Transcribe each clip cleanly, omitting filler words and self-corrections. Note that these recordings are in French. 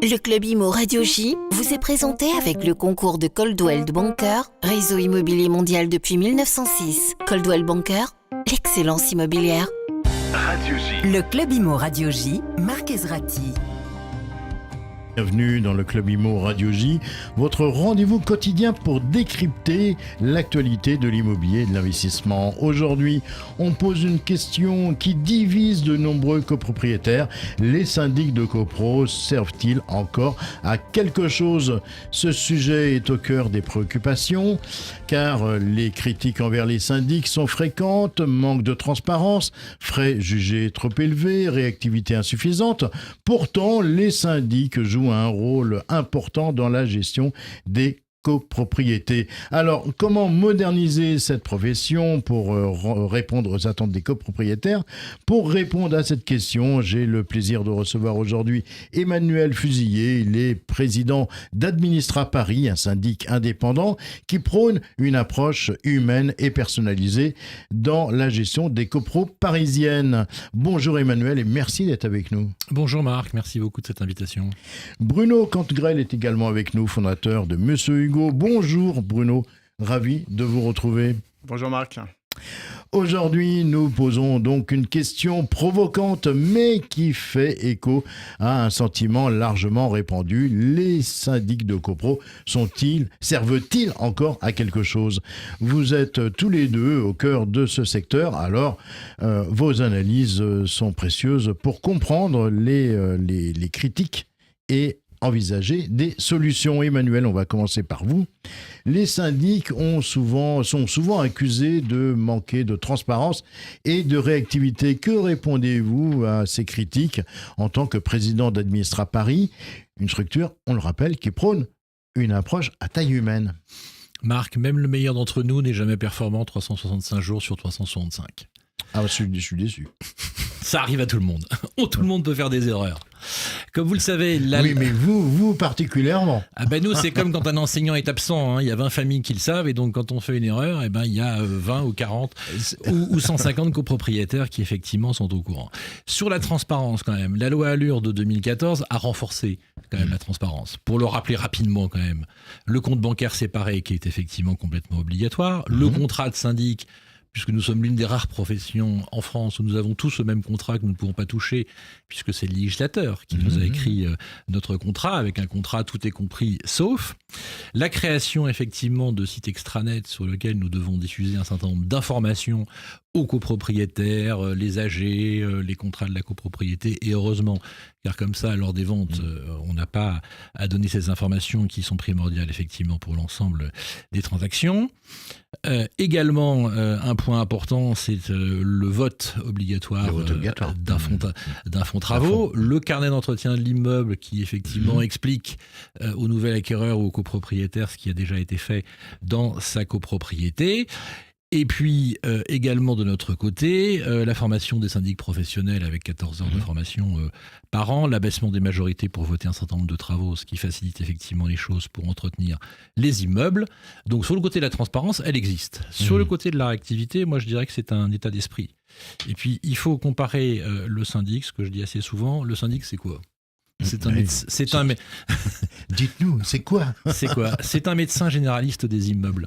Le Club Imo Radio J vous est présenté avec le concours de Coldwell Banker, réseau immobilier mondial depuis 1906. Coldwell Banker, l'excellence immobilière. Radio J. Le Club Imo Radio J, Marc Ezrati. Bienvenue dans le Club Imo Radio J, votre rendez-vous quotidien pour décrypter l'actualité de l'immobilier et de l'investissement. Aujourd'hui, on pose une question qui divise de nombreux copropriétaires. Les syndics de copro servent-ils encore à quelque chose ? Ce sujet est au cœur des préoccupations, car les critiques envers les syndics sont fréquentes, manque de transparence, frais jugés trop élevés, réactivité insuffisante. Pourtant, les syndics jouent un rôle important dans la gestion des copropriétés. Alors, comment moderniser cette profession pour répondre aux attentes des copropriétaires ? Pour répondre à cette question, j'ai le plaisir de recevoir aujourd'hui Emmanuel Fusillé. Il est président d'Administra Paris, un syndic indépendant qui prône une approche humaine et personnalisée dans la gestion des copros parisiennes. Bonjour Emmanuel et merci d'être avec nous. Bonjour Marc, merci beaucoup de cette invitation. Bruno Cantegrel est également avec nous, fondateur de Monsieur Hugo. Bonjour Bruno, ravi de vous retrouver. Bonjour Marc. Aujourd'hui, nous posons donc une question provocante, mais qui fait écho à un sentiment largement répandu. Les syndics de copro servent-ils encore à quelque chose ? Vous êtes tous les deux au cœur de ce secteur, alors vos analyses sont précieuses pour comprendre les critiques et envisager des solutions. Emmanuel, on va commencer par vous. Les syndics sont souvent accusés de manquer de transparence et de réactivité. Que répondez-vous à ces critiques en tant que président d'Administra Paris, une structure, on le rappelle, qui prône une approche à taille humaine ? Marc, même le meilleur d'entre nous n'est jamais performant 365 jours sur 365. Ah, je suis déçu. Ça arrive à tout le monde. Tout le monde peut faire des erreurs. Comme vous le savez... Oui, mais vous particulièrement. Nous, c'est comme quand un enseignant est absent. Il y a 20 familles qui le savent. Et donc, quand on fait une erreur, il y a 20 ou 40 ou 150 copropriétaires qui, effectivement, sont au courant. Sur la transparence, quand même, la loi Allure de 2014 a renforcé quand même la transparence. Pour le rappeler rapidement, quand même, le compte bancaire séparé qui est effectivement complètement obligatoire, le contrat de syndic, puisque nous sommes l'une des rares professions en France où nous avons tous le même contrat que nous ne pouvons pas toucher, puisque c'est le législateur qui nous a écrit notre contrat. Avec un contrat, tout est compris, sauf la création effectivement de sites extranet sur lesquels nous devons diffuser un certain nombre d'informations aux copropriétaires, les AG, les contrats de la copropriété, et heureusement, car comme ça, lors des ventes, on n'a pas à donner ces informations qui sont primordiales effectivement pour l'ensemble des transactions. Également, un point important, c'est le vote obligatoire d'un fonds travaux, le carnet d'entretien de l'immeuble qui effectivement explique au nouvel acquéreur ou au copropriétaire ce qui a déjà été fait dans sa copropriété. Et puis également de notre côté, la formation des syndics professionnels avec 14 heures de formation par an, l'abaissement des majorités pour voter un certain nombre de travaux, ce qui facilite effectivement les choses pour entretenir les immeubles. Donc sur le côté de la transparence, elle existe. Sur le côté de la réactivité, moi je dirais que c'est un état d'esprit. Et puis il faut comparer le syndic, ce que je dis assez souvent, le syndic c'est quoi ? Dites-nous, c'est quoi ? C'est quoi ? C'est un médecin généraliste des immeubles.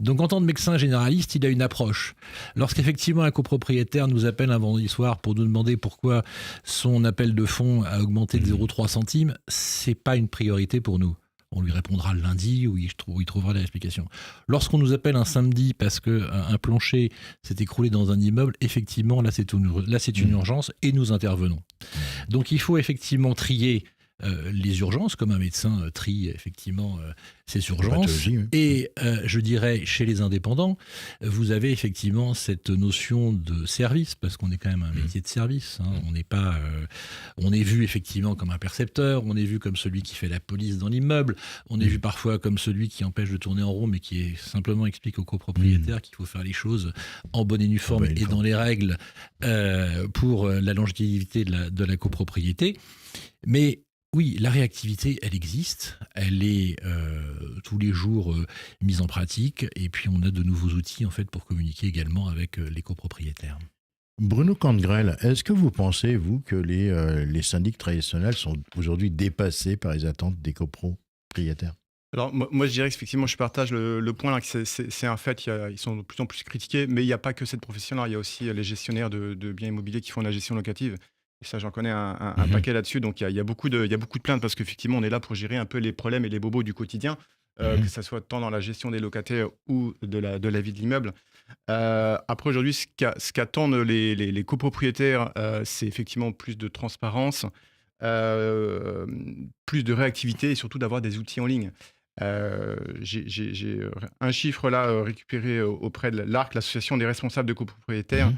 Donc en tant que médecin généraliste, il a une approche. Lorsqu'effectivement un copropriétaire nous appelle un vendredi soir pour nous demander pourquoi son appel de fonds a augmenté de 0,3 centimes, c'est pas une priorité pour nous. On lui répondra le lundi où il trouvera l'explication. Lorsqu'on nous appelle un samedi parce qu'un plancher s'est écroulé dans un immeuble, effectivement là c'est une urgence et nous intervenons. Donc il faut effectivement trier les urgences, comme un médecin trie effectivement ces urgences. Et je dirais, chez les indépendants, vous avez effectivement cette notion de service, parce qu'on est quand même un métier de service. On n'est pas, on est vu effectivement comme un percepteur, on est vu comme celui qui fait la police dans l'immeuble, on est vu parfois comme celui qui empêche de tourner en rond, mais qui simplement explique aux copropriétaires qu'il faut faire les choses en bonne et due forme et dans les règles pour la longévité de la copropriété. Mais oui, la réactivité, elle existe, elle est tous les jours mise en pratique, et puis on a de nouveaux outils en fait pour communiquer également avec les copropriétaires. Bruno Candgrel, est-ce que vous pensez, vous, que les syndics traditionnels sont aujourd'hui dépassés par les attentes des copropriétaires? Alors, moi, je dirais qu'effectivement, je partage le point là, que c'est un fait, ils sont de plus en plus critiqués, mais il n'y a pas que cette profession-là, il y a aussi les gestionnaires de biens immobiliers qui font de la gestion locative. Et ça, j'en connais un paquet là-dessus, donc il y a beaucoup de plaintes, parce qu'effectivement, on est là pour gérer un peu les problèmes et les bobos du quotidien, que ça soit tant dans la gestion des locataires ou de la vie de l'immeuble. Après, aujourd'hui, ce qu'attendent les copropriétaires, c'est effectivement plus de transparence, plus de réactivité et surtout d'avoir des outils en ligne. J'ai un chiffre là récupéré auprès de l'ARC, l'association des responsables de copropriétaires,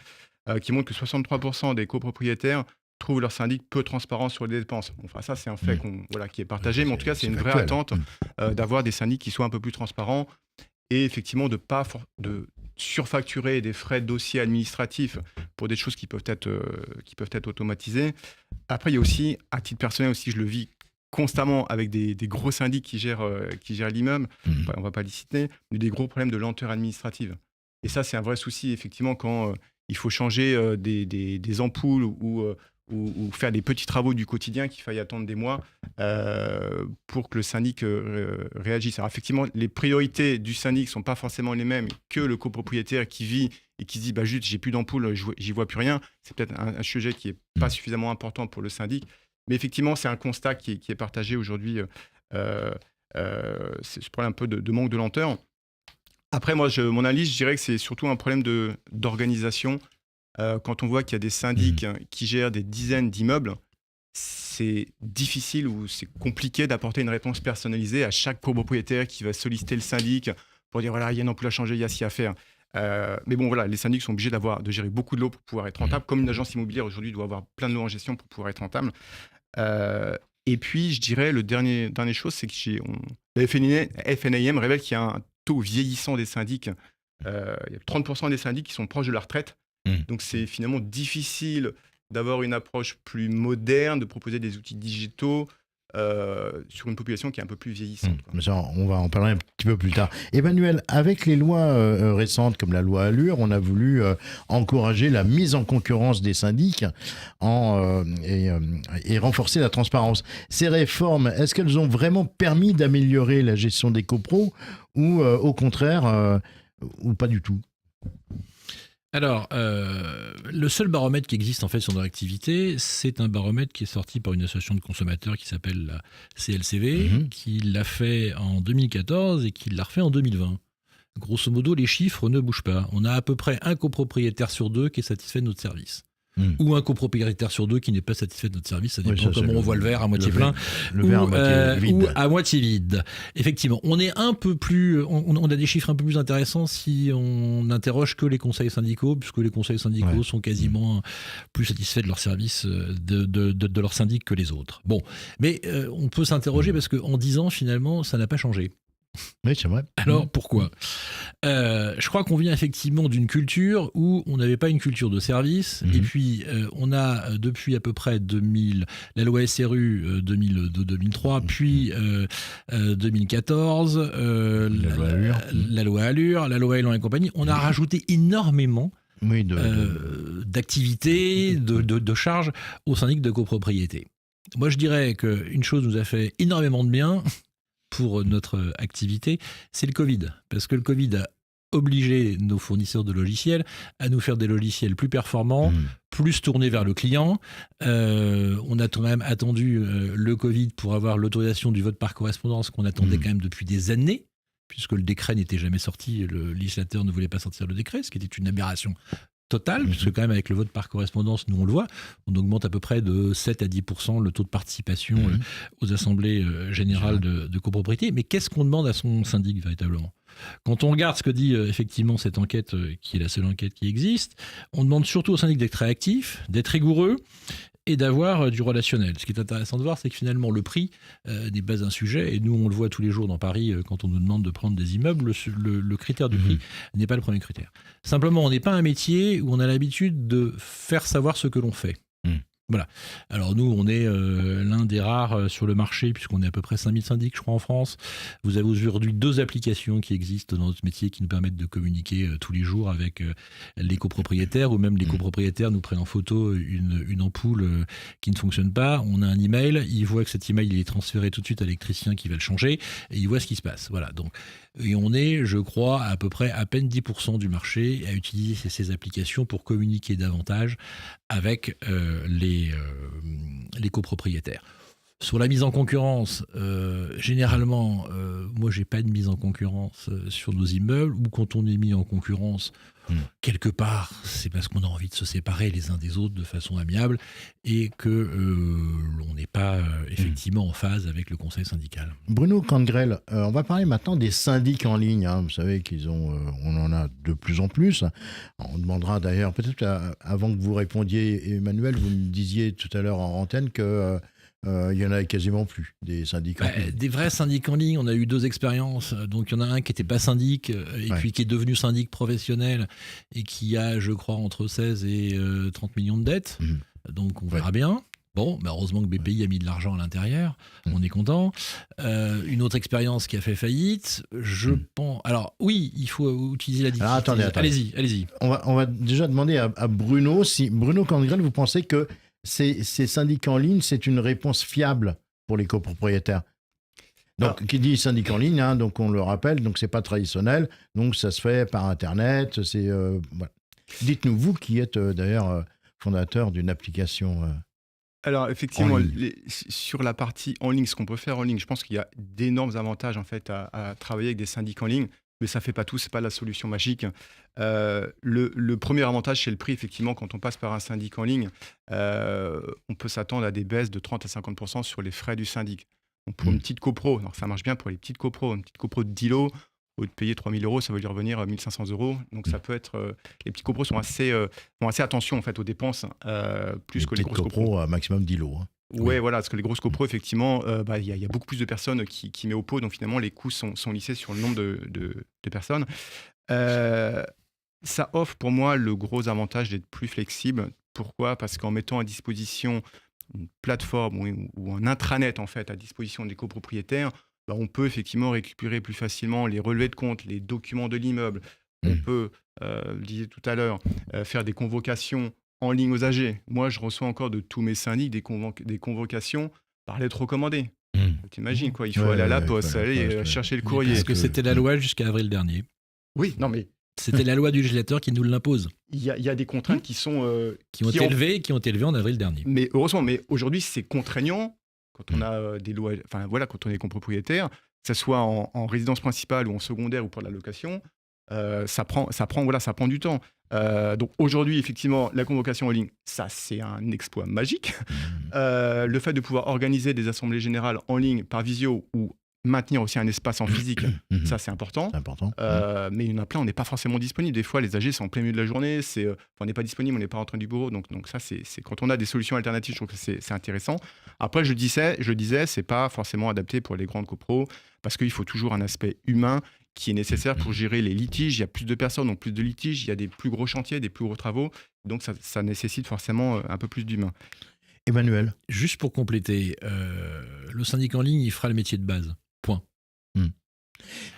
qui montre que 63% des copropriétaires trouvent leur syndic peu transparent sur les dépenses. Enfin, ça, c'est un fait qui est partagé, mais en tout cas, c'est une vraie attente d'avoir des syndics qui soient un peu plus transparents et effectivement de pas de surfacturer des frais de dossier administratifs pour des choses qui peuvent être automatisées. Après, il y a aussi, à titre personnel aussi, je le vis constamment avec des gros syndics qui gèrent l'immeuble, on ne va pas les citer, mais des gros problèmes de lenteur administrative. Et ça, c'est un vrai souci, effectivement, quand il faut changer des ampoules ou faire des petits travaux du quotidien qu'il faille attendre des mois pour que le syndic réagisse. Alors effectivement, les priorités du syndic ne sont pas forcément les mêmes que le copropriétaire qui vit et qui se dit juste j'ai plus d'ampoule, j'y vois plus rien. C'est peut-être un sujet qui n'est pas suffisamment important pour le syndic. Mais effectivement, c'est un constat qui est partagé aujourd'hui. C'est ce problème un peu de manque de lenteur. Après, moi, mon analyse, je dirais que c'est surtout un problème d'organisation. Quand on voit qu'il y a des syndics qui gèrent des dizaines d'immeubles, c'est difficile ou c'est compliqué d'apporter une réponse personnalisée à chaque copropriétaire qui va solliciter le syndic pour dire voilà, il y a une ampoule à changer, il y a ci à faire. Mais bon, voilà, les syndics sont obligés de gérer beaucoup de lots pour pouvoir être rentable, comme une agence immobilière aujourd'hui doit avoir plein de lots en gestion pour pouvoir être rentable. Et puis, je dirais, le dernière chose, c'est que la FNAIM révèle qu'il y a un taux vieillissant des syndics. Il y a 30% des syndics qui sont proches de la retraite. Donc, c'est finalement difficile d'avoir une approche plus moderne, de proposer des outils digitaux sur une population qui est un peu plus vieillissante. Mais ça, on va en parler un petit peu plus tard. Emmanuel, avec les lois récentes comme la loi Allure, on a voulu encourager la mise en concurrence des syndics et renforcer la transparence. Ces réformes, est-ce qu'elles ont vraiment permis d'améliorer la gestion des copros ou au contraire, ou pas du tout ? Alors, le seul baromètre qui existe en fait sur notre activité, c'est un baromètre qui est sorti par une association de consommateurs qui s'appelle la CLCV, qui l'a fait en 2014 et qui l'a refait en 2020. Grosso modo, les chiffres ne bougent pas. On a à peu près un copropriétaire sur deux qui est satisfait de notre service. Ou un copropriétaire sur deux qui n'est pas satisfait de notre service, ça dépend comment on voit le verre, à moitié plein verre à moitié vide. Ou à moitié vide. Effectivement, on est un peu plus, on a des chiffres un peu plus intéressants si on n'interroge que les conseils syndicaux, puisque les conseils syndicaux sont quasiment plus satisfaits de leur service, de leur syndic que les autres. Bon, mais on peut s'interroger parce qu'en 10 ans, finalement, ça n'a pas changé. Oui, c'est vrai. Alors, pourquoi ? Je crois qu'on vient effectivement d'une culture où on n'avait pas une culture de service. Et puis, on a depuis à peu près 2000, la loi SRU 2002-2003, puis 2014, la loi Allure, la loi Elan et compagnie. On a rajouté énormément d'activités, de charges au syndic de copropriété. Moi, je dirais qu'une chose nous a fait énormément de bien pour notre activité, c'est le Covid. Parce que le Covid a obligé nos fournisseurs de logiciels à nous faire des logiciels plus performants, plus tournés vers le client. On a quand même attendu le Covid pour avoir l'autorisation du vote par correspondance qu'on attendait quand même depuis des années, puisque le décret n'était jamais sorti, le législateur ne voulait pas sortir le décret, ce qui était une aberration totale, puisque quand même avec le vote par correspondance, nous on le voit, on augmente à peu près de 7 à 10% le taux de participation aux assemblées générales de copropriété. Mais qu'est-ce qu'on demande à son syndic véritablement ? Quand on regarde ce que dit effectivement cette enquête, qui est la seule enquête qui existe, on demande surtout au syndic d'être réactif, d'être rigoureux et d'avoir du relationnel. Ce qui est intéressant de voir, c'est que finalement le prix n'est pas un sujet, et nous on le voit tous les jours dans Paris quand on nous demande de prendre des immeubles, le critère du prix n'est pas le premier critère. Simplement, on n'est pas un métier où on a l'habitude de faire savoir ce que l'on fait. Voilà. Alors nous, on est l'un des rares sur le marché, puisqu'on est à peu près 5000 syndics, je crois, en France. Vous avez aujourd'hui 2 applications qui existent dans notre métier qui nous permettent de communiquer tous les jours avec les copropriétaires, ou même les copropriétaires nous prennent en photo une ampoule qui ne fonctionne pas. On a un email, ils voient que cet email il est transféré tout de suite à l'électricien qui va le changer, et ils voient ce qui se passe. Voilà. Donc, et on est, je crois, à peu près à peine 10% du marché à utiliser ces applications pour communiquer davantage avec les copropriétaires. Sur la mise en concurrence, généralement, moi, j'ai pas de mise en concurrence sur nos immeubles, ou quand on est mis en concurrence, quelque part, c'est parce qu'on a envie de se séparer les uns des autres de façon amiable et que l'on n'est pas effectivement en phase avec le conseil syndical. Bruno Cangrel, on va parler maintenant des syndics en ligne. Vous savez on en a de plus en plus. On demandera d'ailleurs, peut-être avant que vous répondiez, Emmanuel, vous me disiez tout à l'heure en antenne que il y en a quasiment plus, des syndics en ligne. Des vrais syndics en ligne, on a eu 2 expériences. Donc il y en a un qui n'était pas syndic et puis qui est devenu syndic professionnel et qui a, je crois, entre 16 et 30 millions de dettes. Donc on verra bien. Bon, heureusement que BPI a mis de l'argent à l'intérieur, on est content. Une autre expérience qui a fait faillite, je pense... Alors oui, il faut utiliser la digital. Attendez. Allez-y. On va déjà demander à Bruno, si Bruno Cangrel, vous pensez que ces syndics en ligne, c'est une réponse fiable pour les copropriétaires? Donc, qui dit syndic en ligne, donc on le rappelle, donc c'est pas traditionnel, donc ça se fait par Internet. Voilà. Dites-nous, vous qui êtes d'ailleurs fondateur d'une application... Alors effectivement, sur la partie en ligne, ce qu'on peut faire en ligne, je pense qu'il y a d'énormes avantages en fait à travailler avec des syndics en ligne, mais ça fait pas tout, c'est pas la solution magique. Le premier avantage, c'est le prix. Effectivement, quand on passe par un syndic en ligne, on peut s'attendre à des baisses de 30 à 50% sur les frais du syndic. Donc pour une petite copro, alors ça marche bien pour les petites copros, une petite copro de 10 lots, au lieu de payer 3 000 €, ça veut lui revenir 1 500 €. Donc ça peut être... les petits copros font assez attention en fait aux dépenses, plus que les grosses copros. À maximum 10 lots. Ouais, voilà, parce que les grosses copros, effectivement, il y a beaucoup plus de personnes qui met au pot, donc finalement les coûts sont lissés sur le nombre de personnes. Ça offre pour moi le gros avantage d'être plus flexible. Pourquoi ? Parce qu'en mettant à disposition une plateforme ou un intranet en fait à disposition des copropriétaires, on peut effectivement récupérer plus facilement les relevés de compte, les documents de l'immeuble. On peut, je le disais tout à l'heure, faire des convocations en ligne aux AG. Moi, je reçois encore de tous mes syndics des convocations par lettre recommandée. T'imagines quoi, il faut aller à la poste, aller chercher le courrier. Parce que c'était la loi jusqu'à avril dernier. Oui, non mais... C'était la loi du législateur qui nous l'impose. Il y a des contraintes qui sont... qui ont été élevées en avril dernier. Mais heureusement, aujourd'hui, c'est contraignant quand on a des lois... Enfin voilà, quand on est copropriétaire, que ce soit en résidence principale ou en secondaire ou pour la location, ça prend du temps. Donc aujourd'hui, effectivement, la convocation en ligne, ça c'est un exploit magique. Le fait de pouvoir organiser des assemblées générales en ligne par visio ou maintenir aussi un espace en physique, ça c'est important. Mais il y en a plein, on n'est pas forcément disponible. Des fois, les AG sont en plein milieu de la journée, on n'est pas disponible, on n'est pas en train du bureau. Donc ça, c'est quand on a des solutions alternatives, je trouve que c'est intéressant. Après, je disais, c'est pas forcément adapté pour les grandes copros, parce qu'il faut toujours un aspect humain qui est nécessaire pour gérer les litiges. Il y a plus de personnes, donc plus de litiges, il y a des plus gros chantiers, des plus gros travaux. Donc ça nécessite forcément un peu plus d'humain. Emmanuel. Juste pour compléter, le syndic en ligne, il fera le métier de base. Point.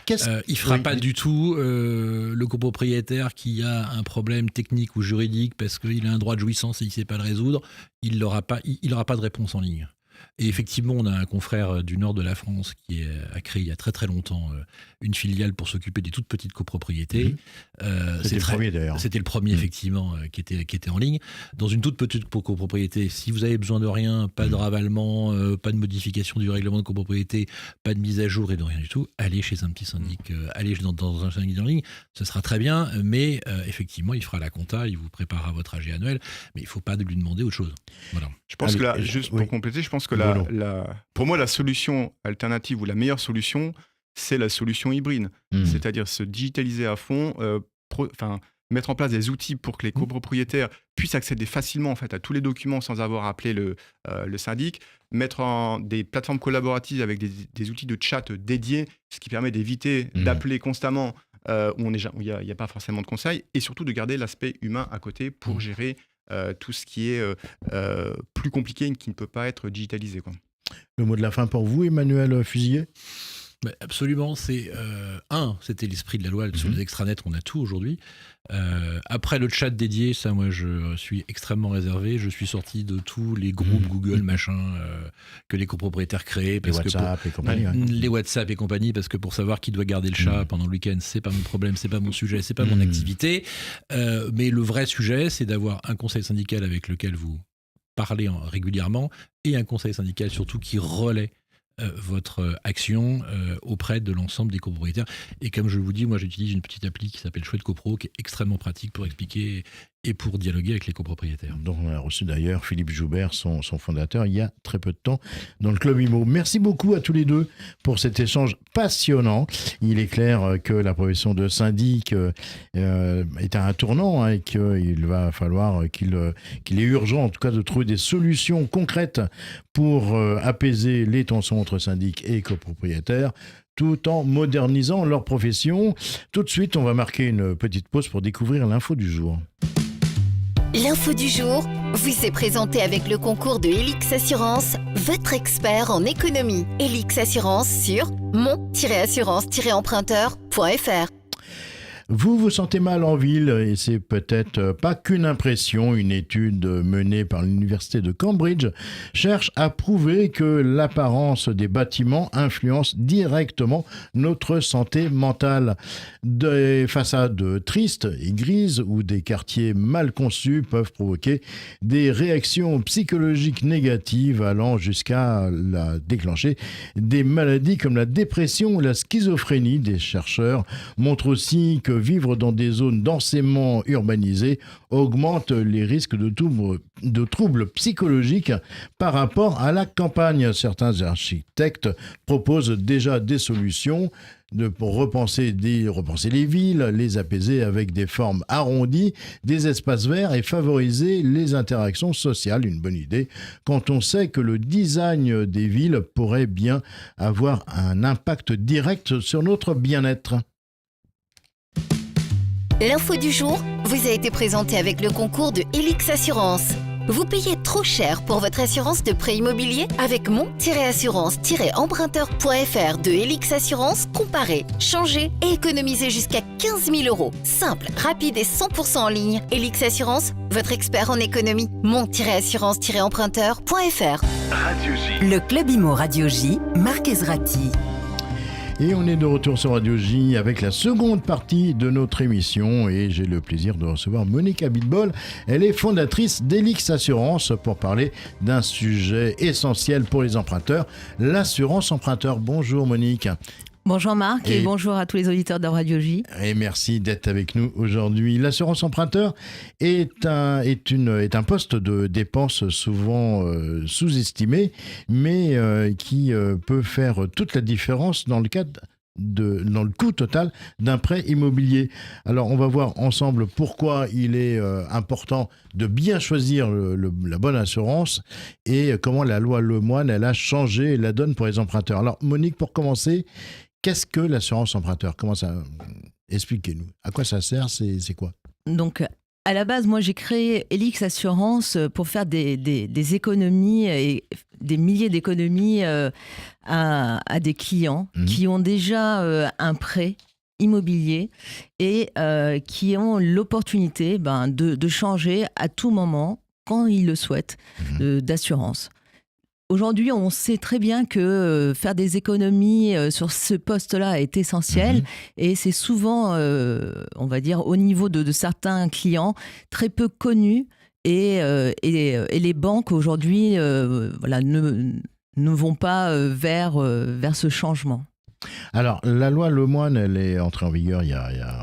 Il fera pas du tout le copropriétaire qui a un problème technique ou juridique parce qu'il a un droit de jouissance et il ne sait pas le résoudre. Il n'aura pas de réponse en ligne. Et effectivement, on a un confrère du nord de la France qui a créé il y a très très longtemps une filiale pour s'occuper des toutes petites copropriétés. C'était le premier d'ailleurs. C'était le premier effectivement qui était en ligne. Dans une toute petite copropriété, si vous avez besoin de rien, pas de ravalement, pas de modification du règlement de copropriété, pas de mise à jour et de rien du tout, allez chez un petit syndic, allez dans un syndic en ligne, ce sera très bien, mais effectivement, il fera la compta, il vous préparera votre AG annuel, mais il ne faut pas lui demander autre chose. Voilà. Je pense que là, juste pour compléter, je pense que pour moi, la solution alternative ou la meilleure solution, c'est la solution hybride. C'est-à-dire se digitaliser à fond, mettre en place des outils pour que les copropriétaires puissent accéder facilement en fait, à tous les documents sans avoir à appeler le syndic, mettre en des plateformes collaboratives avec des outils de chat dédiés, ce qui permet d'éviter d'appeler constamment où il n'y a pas forcément de conseils, et surtout de garder l'aspect humain à côté pour gérer tout ce qui est plus compliqué et qui ne peut pas être digitalisé, quoi. Le mot de la fin pour vous, Emmanuel Fusilier? Absolument, c'était l'esprit de la loi sur les extranets, on a tout aujourd'hui. Après le chat dédié, ça moi je suis extrêmement réservé, je suis sorti de tous les groupes Google que les copropriétaires créent. Les WhatsApp et compagnie. Les WhatsApp et compagnie, parce que pour savoir qui doit garder le chat pendant le week-end, c'est pas mon problème, c'est pas mon sujet, c'est pas mon activité. Mais le vrai sujet, c'est d'avoir un conseil syndical avec lequel vous parlez régulièrement et un conseil syndical surtout qui relaie votre action auprès de l'ensemble des copropriétaires. Et comme je vous dis, moi j'utilise une petite appli qui s'appelle Chouette Copro, qui est extrêmement pratique pour expliquer et pour dialoguer avec les copropriétaires. Donc on a reçu d'ailleurs Philippe Joubert, son fondateur, il y a très peu de temps dans le Club Imo. Merci beaucoup à tous les deux pour cet échange passionnant. Il est clair que la profession de syndic est à un tournant et qu'il va falloir qu'il est urgent en tout cas de trouver des solutions concrètes pour apaiser les tensions entre syndics et copropriétaires, tout en modernisant leur profession. Tout de suite, on va marquer une petite pause pour découvrir l'info du jour. L'info du jour vous est présentée avec le concours de Helix Assurance, votre expert en économie. Helix Assurance sur mon-assurance-emprunteur.fr. Vous vous sentez mal en ville et c'est peut-être pas qu'une impression. Une étude menée par l'université de Cambridge cherche à prouver que l'apparence des bâtiments influence directement notre santé mentale. Des façades tristes et grises ou des quartiers mal conçus peuvent provoquer des réactions psychologiques négatives allant jusqu'à déclencher des maladies comme la dépression ou la schizophrénie. Des chercheurs montrent aussi que vivre dans des zones densément urbanisées augmente les risques de troubles psychologiques par rapport à la campagne. Certains architectes proposent déjà des solutions pour repenser les villes, les apaiser avec des formes arrondies, des espaces verts et favoriser les interactions sociales. Une bonne idée quand on sait que le design des villes pourrait bien avoir un impact direct sur notre bien-être. L'info du jour vous a été présentée avec le concours de Helix Assurance. Vous payez trop cher pour votre assurance de prêt immobilier? Avec mon-assurance-emprunteur.fr de Helix Assurance, comparez, changez et économisez jusqu'à 15 000 €. Simple, rapide et 100% en ligne. Helix Assurance, votre expert en économie. mon-assurance-emprunteur.fr. Radio J. Le Club Imo Radio J, Marc Ezrati. Et on est de retour sur Radio J avec la seconde partie de notre émission et j'ai le plaisir de recevoir Monique Abitbol. Elle est fondatrice d'Helix Assurance pour parler d'un sujet essentiel pour les emprunteurs, l'assurance emprunteur. Bonjour Monique. Bonjour Marc et bonjour à tous les auditeurs de Radio J. Et merci d'être avec nous aujourd'hui. L'assurance emprunteur est un poste de dépense souvent sous-estimé, mais qui peut faire toute la différence dans le coût total d'un prêt immobilier. Alors, on va voir ensemble pourquoi il est important de bien choisir la bonne assurance et comment la loi Lemoine, elle a changé la donne pour les emprunteurs. Alors, Monique, pour commencer, qu'est-ce que l'assurance emprunteur? Comment ça... Expliquez-nous. À quoi ça sert? C'est quoi? Donc, à la base, moi, j'ai créé Helix Assurance pour faire des économies et des milliers d'économies à des clients qui ont déjà un prêt immobilier et qui ont l'opportunité de changer à tout moment, quand ils le souhaitent, d'assurance. Aujourd'hui, on sait très bien que faire des économies sur ce poste-là est essentiel et c'est souvent, on va dire, au niveau de certains clients, très peu connus et les banques aujourd'hui ne vont pas vers ce changement. Alors, la loi Lemoine, elle est entrée en vigueur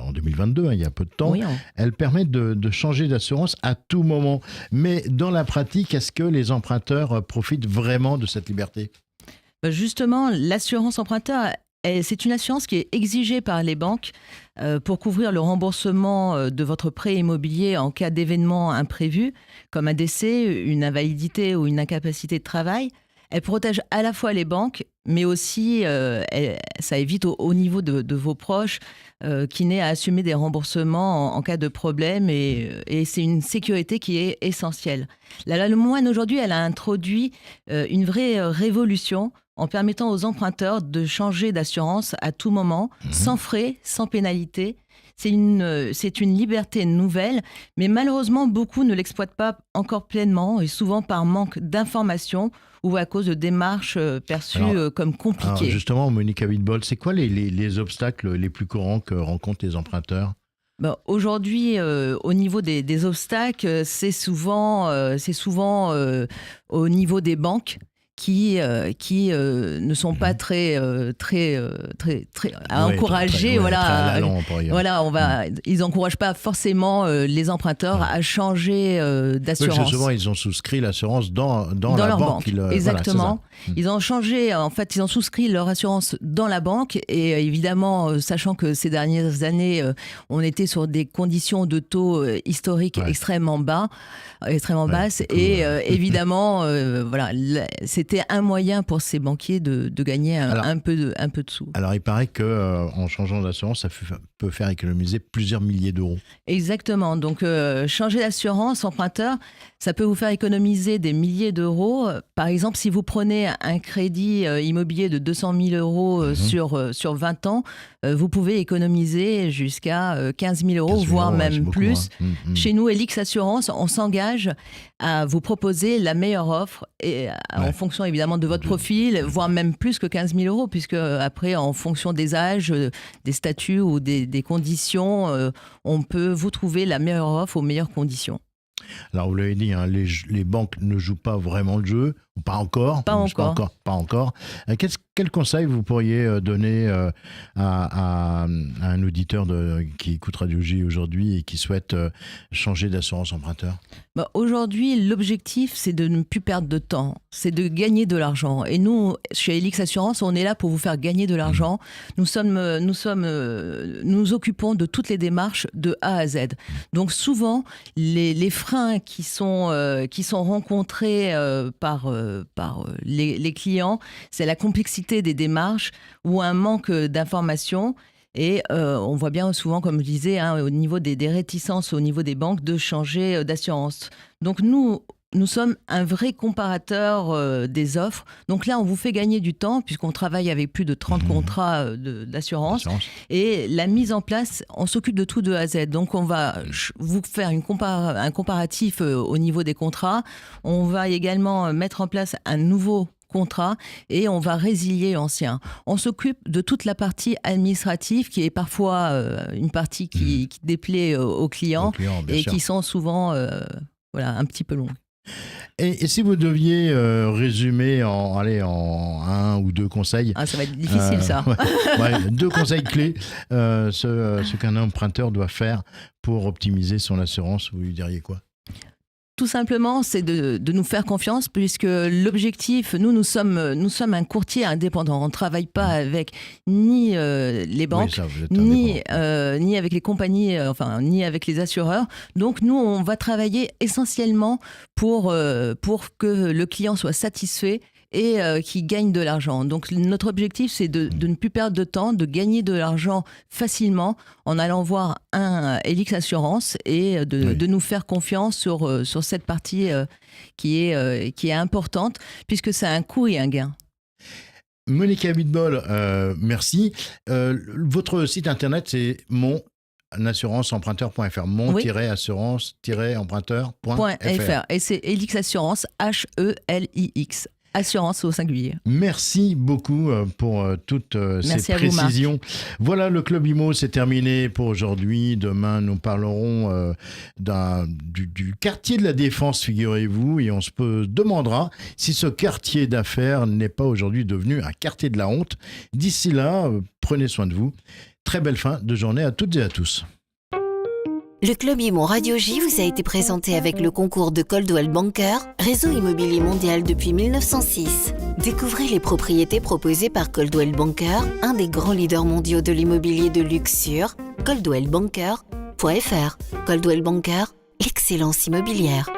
en 2022, il y a peu de temps. Oui, elle permet de changer d'assurance à tout moment. Mais dans la pratique, est-ce que les emprunteurs profitent vraiment de cette liberté? Justement, l'assurance emprunteur, c'est une assurance qui est exigée par les banques pour couvrir le remboursement de votre prêt immobilier en cas d'événement imprévu, comme un décès, une invalidité ou une incapacité de travail. Elle protège à la fois les banques, mais aussi ça évite au niveau de vos proches qui n'aient à assumer des remboursements en cas de problème et c'est une sécurité qui est essentielle. La loi Lemoine aujourd'hui, elle a introduit une vraie révolution en permettant aux emprunteurs de changer d'assurance à tout moment, sans frais, sans pénalité. C'est une liberté nouvelle, mais malheureusement, beaucoup ne l'exploitent pas encore pleinement et souvent par manque d'informations ou à cause de démarches perçues comme compliquées. Alors justement, Monica Wittbold, c'est quoi les obstacles les plus courants que rencontrent les emprunteurs ? Aujourd'hui, au niveau des obstacles, c'est souvent au niveau des banques qui ne sont pas très à encourager. Ils n'encouragent pas forcément les emprunteurs à changer d'assurance. Oui, souvent, ils ont souscrit l'assurance dans leur banque. Exactement. Ils ont ils ont souscrit leur assurance dans la banque et évidemment, sachant que ces dernières années, on était sur des conditions de taux historiques extrêmement basses et évidemment, c'était un moyen pour ces banquiers de gagner un peu de sous. Alors, il paraît qu'en changeant d'assurance, ça peut faire économiser plusieurs milliers d'euros. Exactement. Donc, changer d'assurance emprunteur, ça peut vous faire économiser des milliers d'euros. Par exemple, si vous prenez un crédit immobilier de 200 000 euros sur 20 ans, vous pouvez économiser jusqu'à 15 000 euros, voire même plus. Chez nous, Elix Assurance, on s'engage à vous proposer la meilleure offre et en fonction évidemment de votre profil, voire même plus que 15 000 euros, puisque après, en fonction des âges, des statuts ou des conditions, on peut vous trouver la meilleure offre aux meilleures conditions. Alors, vous l'avez dit, les banques ne jouent pas vraiment le jeu, pas encore. Pas encore. Quel conseil vous pourriez donner à un auditeur qui écoute Radio J aujourd'hui et qui souhaite changer d'assurance emprunteur ? Aujourd'hui, l'objectif, c'est de ne plus perdre de temps, c'est de gagner de l'argent. Et nous, chez Elix Assurance, on est là pour vous faire gagner de l'argent. Nous nous occupons de toutes les démarches de A à Z. Donc souvent, les freins qui sont rencontrés par les clients, c'est la complexité des démarches ou un manque d'informations. Et on voit bien souvent, comme je disais, au niveau des réticences, au niveau des banques, de changer d'assurance. Donc nous sommes un vrai comparateur des offres. Donc là, on vous fait gagner du temps puisqu'on travaille avec plus de 30 contrats d'assurance. Et la mise en place, on s'occupe de tout de A à Z. Donc on va vous faire un comparatif au niveau des contrats. On va également mettre en place un nouveau contrat et on va résilier l'ancien. On s'occupe de toute la partie administrative qui est parfois une partie qui déplaît aux clients et qui sont souvent un petit peu longues. Et si vous deviez résumer en un ou deux conseils... ça va être difficile ça. 2 conseils clés, ce qu'un emprunteur doit faire pour optimiser son assurance, vous lui diriez quoi ? Tout simplement, c'est de nous faire confiance puisque l'objectif, nous sommes un courtier indépendant. On ne travaille pas avec ni les banques, ni avec les compagnies, ni avec les assureurs. Donc nous, on va travailler essentiellement pour que le client soit satisfait et qui gagne de l'argent. Donc notre objectif, c'est de ne plus perdre de temps, de gagner de l'argent facilement en allant voir un Elix Assurance et de nous faire confiance sur cette partie qui est importante puisque ça a un coût et un gain. Monica Wittbold, merci. Votre site internet, c'est assuranceemprunteur.fr, mon-assurance-emprunteur.fr. Et c'est Elix Assurance, HELIX. Assurance au singulier. Merci beaucoup pour toutes ces précisions. Voilà, le Club Imo, c'est terminé pour aujourd'hui. Demain, nous parlerons du quartier de la Défense, figurez-vous, et on se demandera si ce quartier d'affaires n'est pas aujourd'hui devenu un quartier de la honte. D'ici là, prenez soin de vous. Très belle fin de journée à toutes et à tous. Le Club Imo Radio J vous a été présenté avec le concours de Coldwell Banker, réseau immobilier mondial depuis 1906. Découvrez les propriétés proposées par Coldwell Banker, un des grands leaders mondiaux de l'immobilier de luxe sur coldwellbanker.fr. Coldwell Banker, l'excellence immobilière.